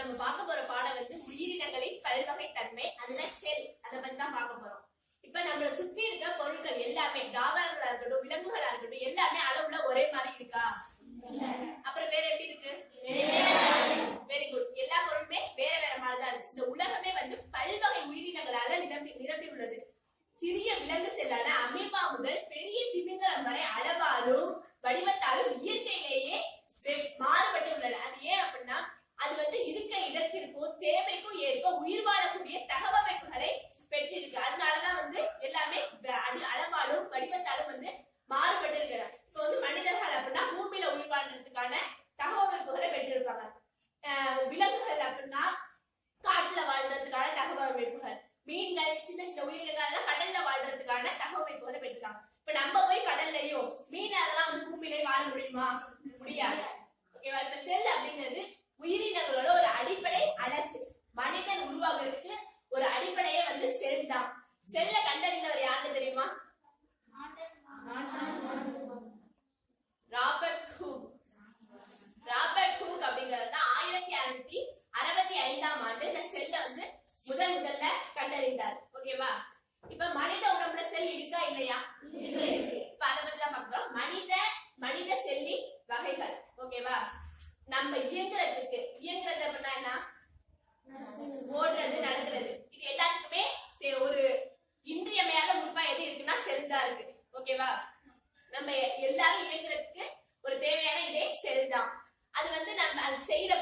நம்ம பார்க்க போற பாடம் வந்து உயிரினங்களின் பல்வகை தன்மை, அதுல செல், அதை பத்தி தான் பார்க்க போறோம். இப்ப நம்மள சுத்தி இருக்க பொருட்கள் எல்லாமே, தாவரங்களா இருக்கட்டும், விலங்குகளா இருக்கட்டும், எல்லாமே அளவுல ஒரே மாதிரி இருக்கா? அப்புறம் வேற எப்படி இருக்கு? Very good. எல்லா பொருளுமே வேற வேற மாதிரி தான் இருக்கு. இந்த உலகமே வந்து பல்வகை உயிரினங்களால நிரம்பி உள்ளது. சிறிய விலங்கு செல்லான அமீபா முதல் பெரிய திமிங்கலம் வரை அளவாலும் வடிவத்தாலும் இயற்கையிலேயே மாறுபட்டு உள்ளன. அது ஏன் அப்படின்னா, அது வந்து இருக்க இடத்திற்கும் தேவைக்கும் ஏற்ப உயிர் வாழக்கூடிய தகவமைப்புகளை பெற்றிருக்கு. அதனாலதான் வந்து எல்லாமே அளவாலும் வடிவத்தாலும் வந்து மாறுபட்டு இருக்கிறாங்க. இப்போ வந்து மனிதர்கள் அப்படின்னா பூமியில உயிர் வாழ்றதுக்கான தகவமைப்புகளை பெற்றிருப்பாங்க. விலங்குகள் அப்படின்னா காட்டுல வாழ்றதுக்கான தகவமைப்புகள், மீன்கள் சின்ன சின்ன உயிரினங்கள் கடல்ல வாழ்றதுக்கான தகவமைப்புகளை பெற்றிருக்காங்க. இப்ப நம்ம போய் கடல்லையும் மீன் அதெல்லாம் வந்து பூமியிலே வாழ முடியுமா? முடியாது. ஓகேவா? இப்ப செல் அப்படிங்கிறது உயிரினங்களோட ஒரு அடிப்படை அழகு. மனிதன் உருவாகிறதுக்கு ஒரு அடிப்படையே வந்து செல் தான். செல்ல கண்டறிந்தவர் யாருன்னு தெரியுமா? Robert Hooke. ராபர்ட் ஹூக் அப்படிங்கிறது 1665ஆம் ஆண்டு இந்த செல்ல வந்து முதல்ல கண்டறிந்தார். ஓகேவா? இப்ப மனித உடம்புல செல் இருக்கா இல்லையா? இப்ப அதை பத்தி தான் பார்க்கிறோம். மனித செல்லின் வகைகள். ஓகேவா? நம்ம இயங்குறது அப்படின்னா என்ன? ஓடுறது, நடக்கிறது. இது எல்லாத்துக்குமே ஒரு இன்றியமையாத உறுப்பா எது இருக்குன்னா செல் தான் இருக்கு. ஓகேவா? நம்ம எல்லாரும் இயங்குறதுக்கு ஒரு தேவையான இதே செல் தான். அது வந்து நம்ம அது செய்யற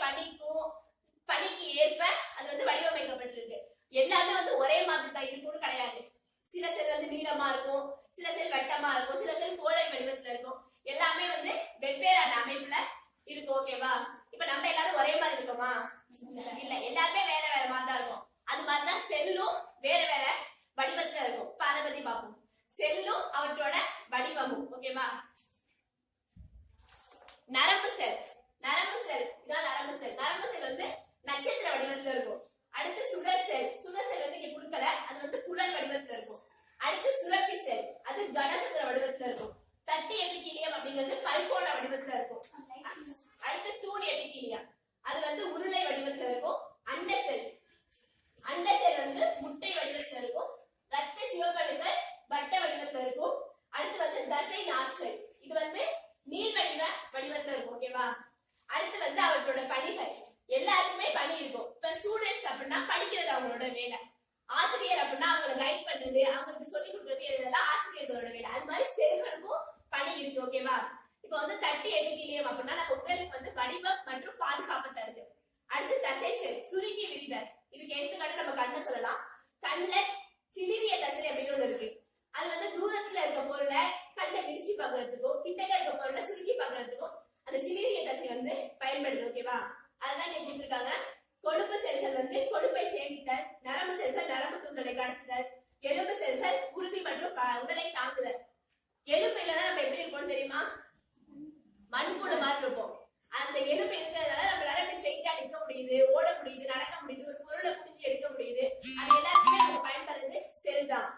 பணிக்கு ஏற்ப அது வந்து வடிவமைக்கப்பட்டிருக்கு. எல்லாமே வந்து ஒரே மாதிரி தான் இருக்கும்னு கிடையாது. சில செல் வந்து நீளமா இருக்கும், சில செல் வட்டமா இருக்கும், சில செல் கோளை வடிவத்துல இருக்கும். எல்லாமே வந்து வெவ்வேறான அமைப்புல இருக்கும். ஓகேவா? இப்ப நம்ம எல்லாரும் ஒரே மாதிரி இருக்கோமா? இல்ல, எல்லாருமே வேற வேற மாதிரி தான் இருக்கும். அது மாதிரிதான் செல்லும் வேற வேற வடிவத்துல இருக்கும். இப்ப அதை பத்தி பார்ப்போம். செல்லும் அவற்றோட வடிவமும். ஓகேவா? நரம்பு செல் இதான் நரம்பு செல் வந்து நட்சத்திர வடிவத்துல இருக்கும். அடுத்து சுடர் செல் வந்து இங்க குடுக்கல, அது வந்து குழல் வடிவத்துல இருக்கும். அடுத்து சுரப்பி செல், அது கனசதுர வடிவத்துல இருக்கும். தட்டு எபிடீலியம் அப்படிங்கிறது பல்கோண வடிவத்துல இருக்கும். அடுத்து தூண் எபிடீலியம், அது வந்து உருளை வடிவத்துல இருக்கும். அண்ட செல் வந்து முட்டை வடிவத்துல இருக்கும். ரத்த சிவப்பணுக்கள் வட்ட வடிவத்துல இருக்கும். அடுத்து வந்து தசை நார் செல், இது வந்து நீள் வடிவத்துல இருக்கும். ஓகேவா? அடுத்து வந்து அவற்றோட பணிகள். எல்லாருக்குமே பணி இருக்கும். இப்ப ஸ்டூடெண்ட்ஸ் அப்படின்னா படிக்கிறது அவங்களோட வேலை. ஆசிரியர் அப்படின்னா அவங்களை கைட் பண்றது, அவங்களுக்கு சொல்லி கொடுக்கறது, இதெல்லாம் ஆசிரியர்களோட வேலை. அது மாதிரி செல்களுக்கும் பணி இருக்கு. ஓகேவா? இப்ப வந்து தட்டு எபிடீலியம் அப்படின்னா நம்ம உடலுக்கு வந்து வடிவம் மற்றும் பாதுகாப்பு தருது. அடுத்து தசை செல், சுருங்கி விரிதல். இதுக்கு எடுத்துக்காட்டு நம்ம கண்ணை சொல்லலாம். கண்ணுல சிலிரிய தசை அப்படின்னு ஒண்ணு இருக்கு. அது வந்து தூரத்துல இருக்க பொருளை கண்ணை விரிச்சு பாக்குறதுக்கும், கிட்டக்க இருக்க பொருளை சுருங்கி பாக்குறதுக்கும் அந்த சிலிரிய தசை வந்து பயன்படுது. ஓகேவா? அதுதான் இங்க கொடுத்திருக்காங்க. கொழுப்பு செல்கள் வந்து கொழுப்பை சேமித்தல், நரம்பு செல்கள் நரம்பு துண்டலை கடத்துதல், எலும்பு செல்கள் உறுதி மற்றும் உடலை தாக்குதல். எலும்பு இல்லைன்னா நம்ம எப்படி இருப்போம் தெரியுமா? மண்புழு மாதிரி இருப்போம். அந்த எலும்பு இருக்கிறதுனால நம்மளால ஸ்ட்ரெயிட்டா நிற்க முடியுது, ஓட முடியுது, நடக்க முடியுது, ஒரு பொருளை குடிச்சு எடுக்க முடியுது. அது எல்லாத்துக்குமே நம்ம பயன்படுறது செல் தான்.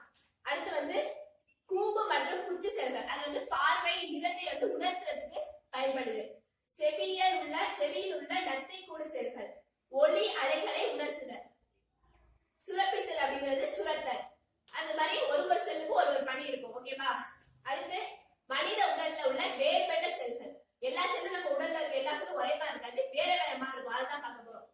அடுத்து வந்து கூம்பு மற்றும் குச்சி செல்கள், அது வந்து பார்வை நிறத்தை வந்து உணர்த்துறதுக்கு பயன்படுது. செவியில் உள்ள நத்தை கூடு செல்கள் ஒளி அலைகளை உணர்த்துதல். சுரப்பி செல் அப்படிங்கிறது சுரத்தல். அந்த மாதிரி ஒரு செல்லுக்கு ஒரு பணி இருக்கும். ஓகேவா? அடுத்து மனித உடல்ல உள்ள வேறுபட்ட செல்கள். எல்லா செல்லும் நம்ம உடல்ல இருக்க எல்லா செல்லும் ஒரே மாதிரி இருக்காது, வேற வேற மாதிரி இருக்கும். அதுதான் பார்க்க போறோம்.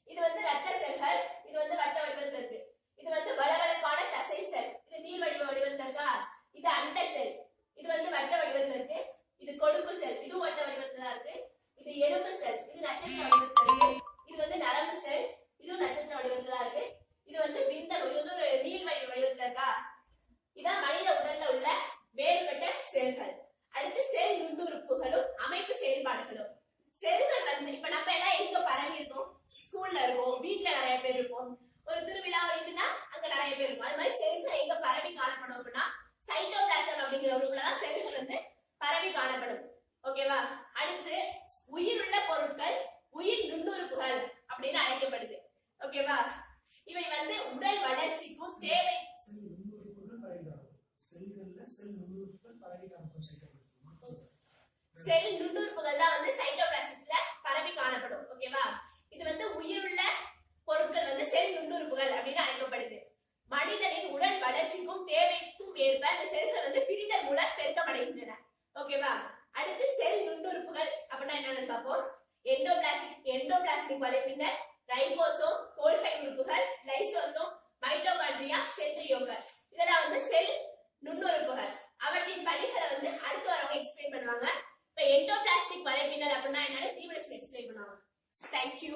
இது வந்து ரத்த செல்கள், இது வந்து வட்ட வடிவத்துல இருக்கு. இது வந்து வளவளப்பான தசை செல், இது நீள் வடிவத்துல இருக்கா. இது அண்ட செல், இது வந்து வட்ட வடிவத்துல இருக்கு. இது கொழுப்பு செல், இது வட்ட வடிவத்துல இருக்கு. இது எலும்பு செல், இது நட்சத்திர வடிவத்துல இருக்கு. இது வந்து நரம்பு செல், இதுவும் நட்சத்திர வடிவத்துல இருக்கு. இது வந்து விந்தணு, இது வந்து ஒரு நீள் வடிவத்துல இருக்கா. இதான் மனித உடல்ல உள்ள வேறுபட்ட செல்கள். அடுத்து செல் நுண்ணுறுப்புகளும் அமைப்பு செயல்பாடுகளும். செல்கள் வந்து இப்ப நம்ம எல்லாம் எங்க பரவி இருக்கோம்? ஸ்கூல்ல இருக்கோம், வீட்டுல நிறைய பேர் இருப்போம், ஒரு திருவிழா இருக்குன்னா அங்க நிறைய பேர் இருக்கும். அது மாதிரி செல்கள் எங்க பரவி காணப்படும் அப்படின்னா சைட்டோபிளாசம் அப்படிங்கிற உறுப்புலதான் செல்கள் வந்து பரவி காணப்படும். ஓகேவா? அடுத்து உயிருள்ள பொருட்கள் உயிர் நுண்ணுறுப்புகள் அப்படின்னு அழைக்கப்படுது. ஓகேவா? இவை வந்து உடல் வளர்ச்சிக்கும் தேவை. செல் நுண்ணுறுப்புகள் தான் வந்து சைட்டோபிளாசத்துல பரவி காணப்படும். ஓகேவா? இது வந்து உயிர் உடல் வளர்ச்சிக்கும் தேவைக்கும் ஏற்ப அந்த செல்கள் வந்து பிரிதல் மூலம் பெருக்கமடைகின்றன. ஓகேவா? அடுத்து செல் நுண்ணுறுப்புகள் அப்படின்னா என்னன்னு பார்ப்போம். எண்டோபிளாஸ்மிக் வலைப்பின்னல், ரைபோசோம், கோல்கை உறுப்புகள், லைசோசோம், மைட்டோகாண்ட்ரியா, சென்ட்ரியோகல். இதெல்லாம் வந்து செல் நுண்ணுறுப்புகள். அவற்றின் பணிகளை வந்து அடுத்து வரவங்க எக்ஸ்பிளைன் பண்ணுவாங்க. இப்ப எண்டோபிளாஸ்மிக் வலைப்பின்னல் அப்படின்னா என்னன்னு தீவிர எக்ஸ்பிளைன் பண்ணுவாங்க. தேங்க்யூ.